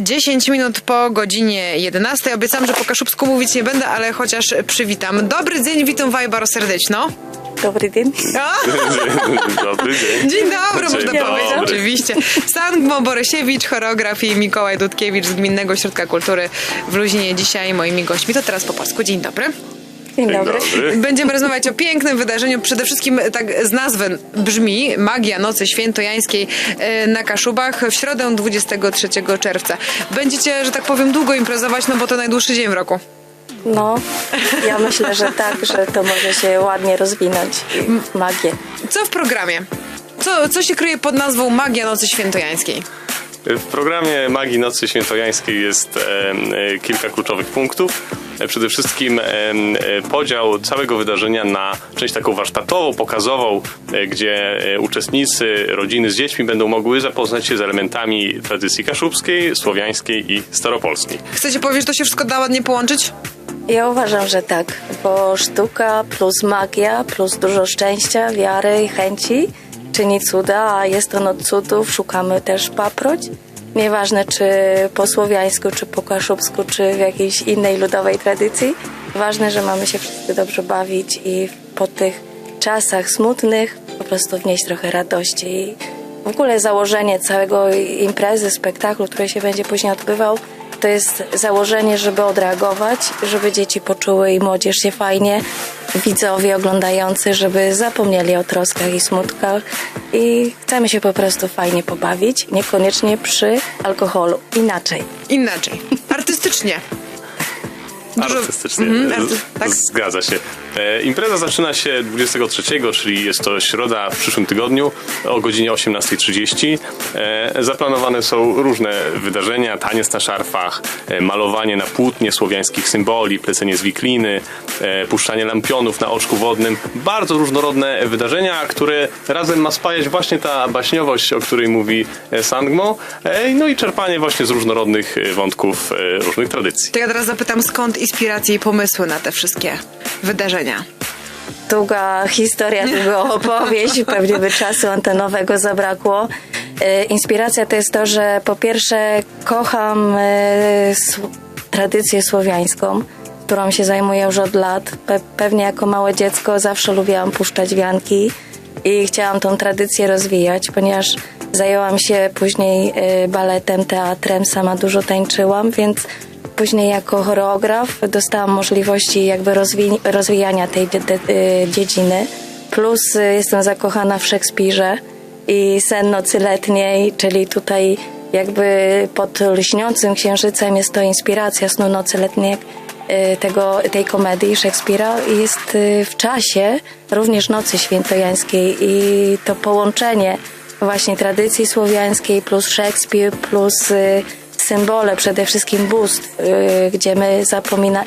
10 minut po godzinie 11. Obiecam, że po kaszubsku mówić nie będę, ale chociaż przywitam. Dobry dzień, witam was bardzo serdeczno. Dobry dzień. Dobry dzień. Dzień dobry, Dzień można dobry. powiedzieć, oczywiście. Sangmo Borysiewicz, choreograf i Mikołaj Dudkiewicz z Gminnego Ośrodka Kultury w Luzinie. Dzisiaj moimi gośćmi. To teraz po polsku. Dzień dobry. Dzień dobry. Będziemy rozmawiać o pięknym wydarzeniu. Przede wszystkim tak z nazwy brzmi Magia Nocy Świętojańskiej na Kaszubach w środę 23 czerwca. Będziecie, że tak powiem, długo imprezować, no bo to najdłuższy dzień w roku. No, ja myślę, że tak, że to może się ładnie rozwinąć. Magię. Co w programie? Co się kryje pod nazwą Magia Nocy Świętojańskiej? W programie Magii Nocy Świętojańskiej jest kilka kluczowych punktów. Przede wszystkim podział całego wydarzenia na część taką warsztatową, pokazową, gdzie uczestnicy, rodziny z dziećmi będą mogły zapoznać się z elementami tradycji kaszubskiej, słowiańskiej i staropolskiej. Chcecie powiedzieć, że to się wszystko da ładnie połączyć? Ja uważam, że tak, bo sztuka plus magia, plus dużo szczęścia, wiary i chęci czyni cuda, a jest on od cudów. Szukamy też paproć. Nieważne, czy po słowiańsku, czy po kaszubsku, czy w jakiejś innej ludowej tradycji. Ważne, że mamy się wszyscy dobrze bawić i po tych czasach smutnych po prostu wnieść trochę radości. I w ogóle założenie całego imprezy, spektaklu, który się będzie później odbywał, to jest założenie, żeby odreagować, żeby dzieci poczuły i młodzież się fajnie, widzowie oglądający, żeby zapomnieli o troskach i smutkach i chcemy się po prostu fajnie pobawić, niekoniecznie przy alkoholu, inaczej. Artystycznie. Artystycznie. Tak? Zgadza się. Impreza zaczyna się 23, czyli jest to środa w przyszłym tygodniu o godzinie 18:30. Zaplanowane są różne wydarzenia, taniec na szarfach, malowanie na płótnie słowiańskich symboli, plecenie z wikliny, puszczanie lampionów na oczku wodnym. Bardzo różnorodne wydarzenia, które razem ma spajać właśnie ta baśniowość, o której mówi Sangmo, no i czerpanie właśnie z różnorodnych wątków różnych tradycji. To ja teraz zapytam, skąd inspiracje i pomysły na te wszystkie wydarzenia? Długa historia, długa opowieść, pewnie by czasu antenowego zabrakło. Inspiracja to jest to, że po pierwsze kocham tradycję słowiańską, którą się zajmuję już od lat. Pewnie jako małe dziecko zawsze lubiłam puszczać wianki i chciałam tą tradycję rozwijać, ponieważ zajęłam się później baletem, teatrem, sama dużo tańczyłam, więc później jako choreograf dostałam możliwości jakby rozwijania tej dziedziny. Plus jestem zakochana w Szekspirze i Sen nocy letniej, czyli tutaj jakby pod lśniącym księżycem jest to inspiracja Snu nocy letniej, tej komedii Szekspira i jest w czasie również Nocy Świętojańskiej i to połączenie właśnie tradycji słowiańskiej plus Szekspir plus symbole, przede wszystkim bóstw, gdzie my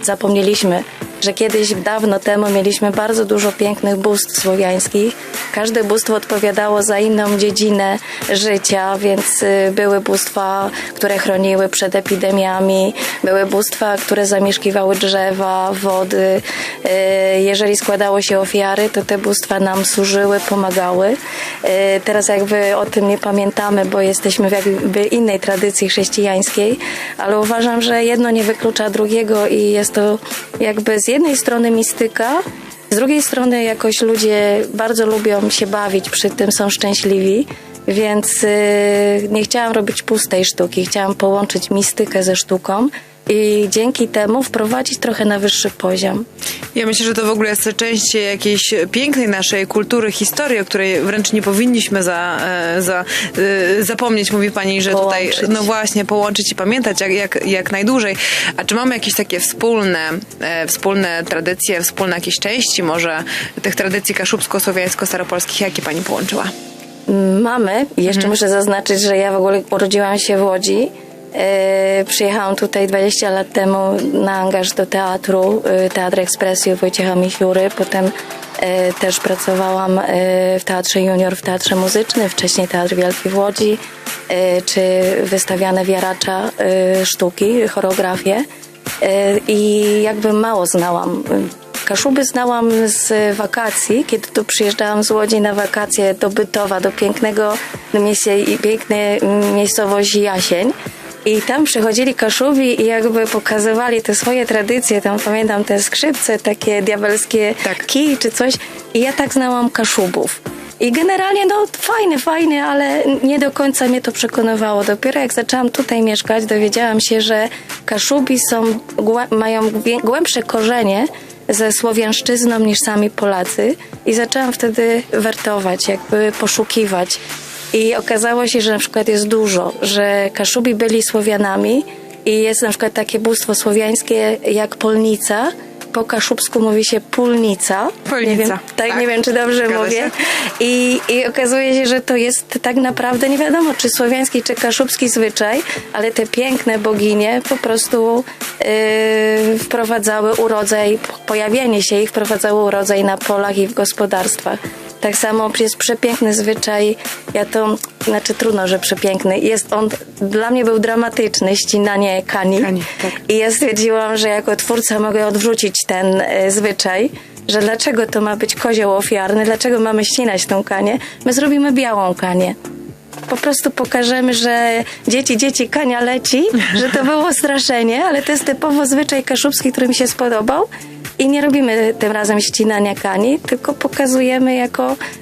zapomnieliśmy, że kiedyś dawno temu mieliśmy bardzo dużo pięknych bóstw słowiańskich. Każde bóstwo odpowiadało za inną dziedzinę życia, więc były bóstwa, które chroniły przed epidemiami, były bóstwa, które zamieszkiwały drzewa, wody. Jeżeli składało się ofiary, to te bóstwa nam służyły, pomagały. Teraz jakby o tym nie pamiętamy, bo jesteśmy w jakby innej tradycji chrześcijańskiej, ale uważam, że jedno nie wyklucza drugiego i jest to jakby z jednej strony mistyka, z drugiej strony jakoś ludzie bardzo lubią się bawić, przy tym są szczęśliwi, więc nie chciałam robić pustej sztuki, chciałam połączyć mistykę ze sztuką i dzięki temu wprowadzić trochę na wyższy poziom. Ja myślę, że to w ogóle jest część jakiejś pięknej naszej kultury, historii, o której wręcz nie powinniśmy zapomnieć, mówi pani, że Połączyć. tutaj, no właśnie, połączyć i pamiętać jak najdłużej. A czy mamy jakieś takie wspólne tradycje, wspólne jakieś części może tych tradycji kaszubsko-słowiańsko-staropolskich, jakie pani połączyła? Mamy. Jeszcze muszę zaznaczyć, że ja w ogóle urodziłam się w Łodzi. Przyjechałam tutaj 20 lat temu na angaż do teatru, Teatr Ekspresji Wojciecha Misiury. Potem też pracowałam w Teatrze Junior, w Teatrze Muzycznym, wcześniej Teatr Wielki w Łodzi, czy wystawiane w Jaracza sztuki, choreografię. I jakby mało znałam. Kaszuby znałam z wakacji, kiedy tu przyjeżdżałam z Łodzi na wakacje do Bytowa, do pięknej miejscowości Jasień. I tam przychodzili Kaszubi i jakby pokazywali te swoje tradycje, tam pamiętam te skrzypce, takie diabelskie Tak. kij czy coś. I ja tak znałam Kaszubów. I generalnie, no fajne, ale nie do końca mnie to przekonywało. Dopiero jak zaczęłam tutaj mieszkać, dowiedziałam się, że Kaszubi mają głębsze korzenie ze słowiańszczyzną niż sami Polacy. I zaczęłam wtedy wertować, jakby poszukiwać. I okazało się, że na przykład jest dużo, że Kaszubi byli Słowianami i jest na przykład takie bóstwo słowiańskie jak Polnica. Po kaszubsku mówi się Pólnica. Polnica. Nie wiem, tak, nie wiem, czy dobrze Zgadza mówię. się. I okazuje się, że to jest tak naprawdę nie wiadomo, czy słowiański, czy kaszubski zwyczaj, ale te piękne boginie po prostu wprowadzały urodzaj, pojawienie się ich wprowadzało urodzaj na polach i w gospodarstwach. Tak samo jest przepiękny zwyczaj, trudno, że przepiękny. Dla mnie był dramatyczny, ścinanie kani. Tak. I ja stwierdziłam, że jako twórca mogę odwrócić ten zwyczaj, że dlaczego to ma być kozioł ofiarny, dlaczego mamy ścinać tą kanię. My zrobimy białą kanię. Po prostu pokażemy, że dzieci, kania leci, że to było straszenie, ale to jest typowo zwyczaj kaszubski, który mi się spodobał. I nie robimy tym razem ścinania kani, tylko pokazujemy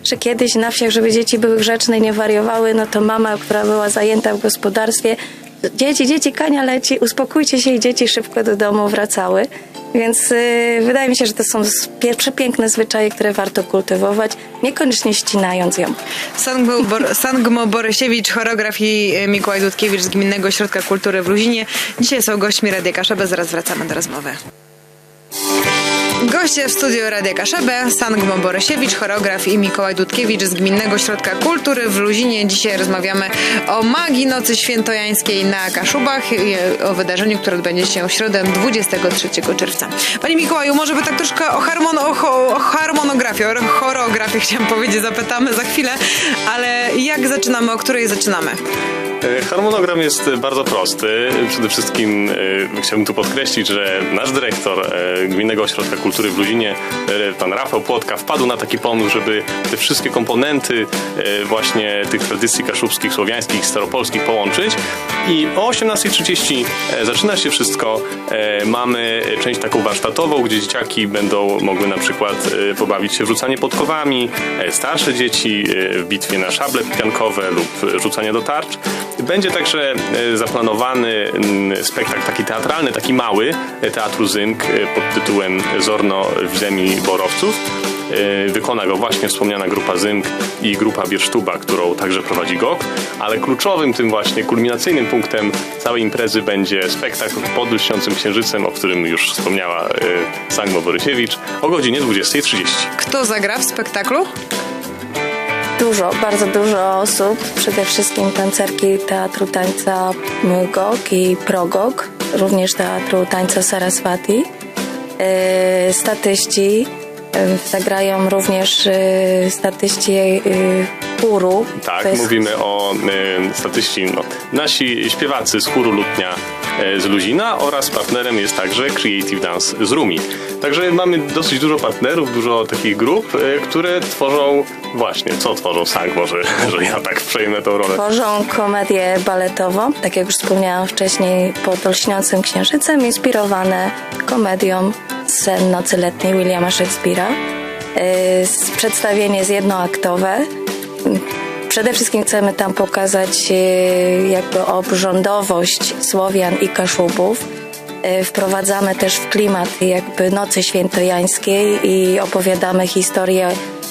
że kiedyś na wsiach, żeby dzieci były grzeczne i nie wariowały, no to mama, która była zajęta w gospodarstwie, dzieci, kania leci, uspokójcie się i dzieci szybko do domu wracały. Więc wydaje mi się, że to są przepiękne zwyczaje, które warto kultywować, niekoniecznie ścinając ją. Sangmo Borysiewicz, choreograf i Mikołaj Dudkiewicz z Gminnego Ośrodka Kultury w Luzinie. Dzisiaj są gośćmi Radia Kaszebę, zaraz wracamy do rozmowy. Goście w studiu Radia Kaszebę, Sangmo Borysiewicz, choreograf i Mikołaj Dudkiewicz z Gminnego Ośrodka Kultury w Luzinie. Dzisiaj rozmawiamy o magii Nocy Świętojańskiej na Kaszubach i o wydarzeniu, które odbędzie się w środę 23 czerwca. Panie Mikołaju, może by tak troszkę o harmonografię, o choreografię chciałam powiedzieć, zapytamy za chwilę, ale jak zaczynamy, o której zaczynamy? Harmonogram jest bardzo prosty. Przede wszystkim chciałbym tu podkreślić, że nasz dyrektor Gminnego Ośrodka Kultury w Luzinie, pan Rafał Płotka, wpadł na taki pomysł, żeby te wszystkie komponenty właśnie tych tradycji kaszubskich, słowiańskich, staropolskich połączyć. I o 18:30 zaczyna się wszystko. Mamy część taką warsztatową, gdzie dzieciaki będą mogły na przykład pobawić się w rzucanie podkowami, starsze dzieci w bitwie na szable piankowe lub rzucanie do tarcz. Będzie także zaplanowany spektakl taki teatralny, taki mały, Teatru Zynk pod tytułem Zorno w ziemi Borowców. Wykona go właśnie wspomniana grupa Zynk i grupa Biersztuba, którą także prowadzi GOK, ale kluczowym tym właśnie kulminacyjnym punktem całej imprezy będzie spektakl pod lśniącym księżycem, o którym już wspomniała Sangmo Borysiewicz, o godzinie 20:30. Kto zagra w spektaklu? Bardzo dużo osób, przede wszystkim tancerki Teatru Tańca GOK i ProGOK, również Teatru Tańca Saraswati, statyści, zagrają również statyści chóru. Tak, mówimy o statyści, nasi śpiewacy z chóru Lutnia z Luzina oraz partnerem jest także Creative Dance z Rumi. Także mamy dosyć dużo partnerów, dużo takich grup, które tworzą właśnie, co tworzą Sangmo, że ja tak przejmę tą rolę. Tworzą komedię baletową, tak jak już wspomniałam wcześniej, pod lśniącym księżycem, inspirowane komedią Sen Nocy Letniej Williama Shakespeare'a. Przedstawienie jest jednoaktowe. Przede wszystkim chcemy tam pokazać jakby obrządowość Słowian i Kaszubów. Wprowadzamy też w klimat jakby Nocy Świętojańskiej i opowiadamy historię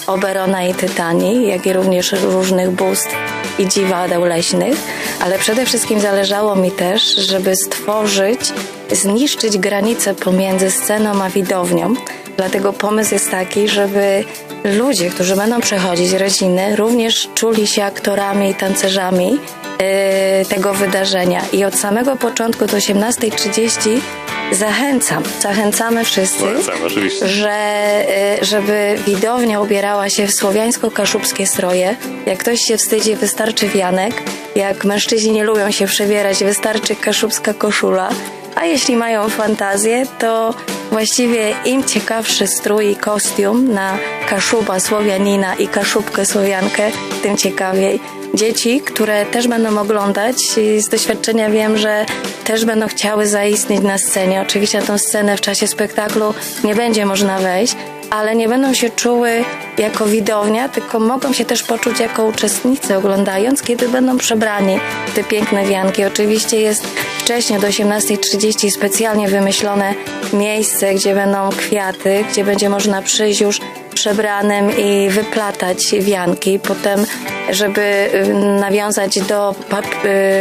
Oberona i Tytanii, jak i również różnych bóstw i dziwadeł leśnych. Ale przede wszystkim zależało mi też, żeby zniszczyć granicę pomiędzy sceną a widownią. Dlatego pomysł jest taki, żeby ludzie, którzy będą przechodzić, rodziny, również czuli się aktorami i tancerzami tego wydarzenia. I od samego początku do 18:30 zachęcamy wszyscy, oczywiście, żeby widownia ubierała się w słowiańsko-kaszubskie stroje. Jak ktoś się wstydzi, wystarczy wianek. Jak mężczyźni nie lubią się przebierać, wystarczy kaszubska koszula. A jeśli mają fantazję, to właściwie im ciekawszy strój i kostium na Kaszuba Słowianina i Kaszubkę Słowiankę, tym ciekawiej. dzieci, które też będą oglądać i z doświadczenia wiem, że też będą chciały zaistnieć na scenie. Oczywiście na tę scenę w czasie spektaklu nie będzie można wejść, ale nie będą się czuły jako widownia, tylko mogą się też poczuć jako uczestnicy oglądając, kiedy będą przebrani w te piękne wianki. Oczywiście jest wcześniej do 18:30 specjalnie wymyślone miejsce, gdzie będą kwiaty, gdzie będzie można przyjść już przebranym i wyplatać wianki. Potem, żeby nawiązać do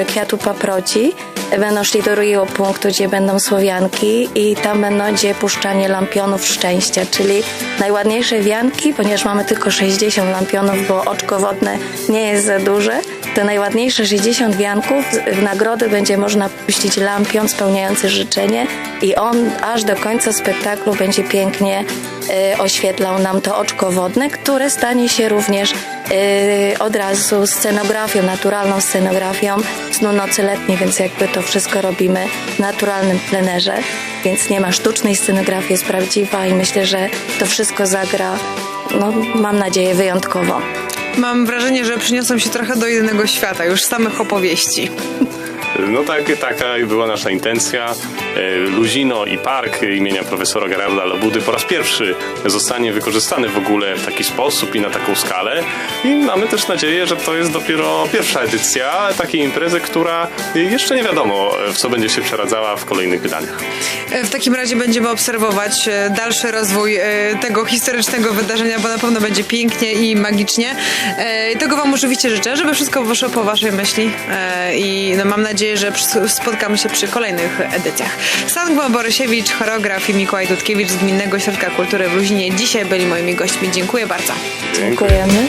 kwiatu paproci, będą szli do drugiego punktu, gdzie będą słowianki i tam będzie puszczanie lampionów szczęścia, czyli najładniejsze wianki, ponieważ mamy tylko 60 lampionów, bo oczko wodne nie jest za duże, to najładniejsze 60 wianków w nagrody będzie można puścić lampion spełniający życzenie i on aż do końca spektaklu będzie pięknie oświetlał nam to oczko wodne, które stanie się również od razu scenografią, naturalną scenografią snu nocy letniej, więc jakby to wszystko robimy w naturalnym plenerze, więc nie ma sztucznej scenografii, jest prawdziwa i myślę, że to wszystko zagra, no mam nadzieję, wyjątkowo. Mam wrażenie, że przyniosą się trochę do jednego świata, już samych opowieści. No tak, taka była nasza intencja. Luzino i park imienia profesora Gerarda Labudy po raz pierwszy zostanie wykorzystany w ogóle w taki sposób i na taką skalę. I mamy też nadzieję, że to jest dopiero pierwsza edycja takiej imprezy, która jeszcze nie wiadomo, w co będzie się przeradzała w kolejnych wydaniach. W takim razie będziemy obserwować dalszy rozwój tego historycznego wydarzenia, bo na pewno będzie pięknie i magicznie. Tego Wam oczywiście życzę, żeby wszystko wyszło po Waszej myśli i no mam nadzieję, że spotkamy się przy kolejnych edycjach. Sandma Borysiewicz, choreograf i Mikołaj Dudkiewicz z Gminnego Ośrodka Kultury w Luzinie dzisiaj byli moimi gośćmi. Dziękuję bardzo. Dziękujemy.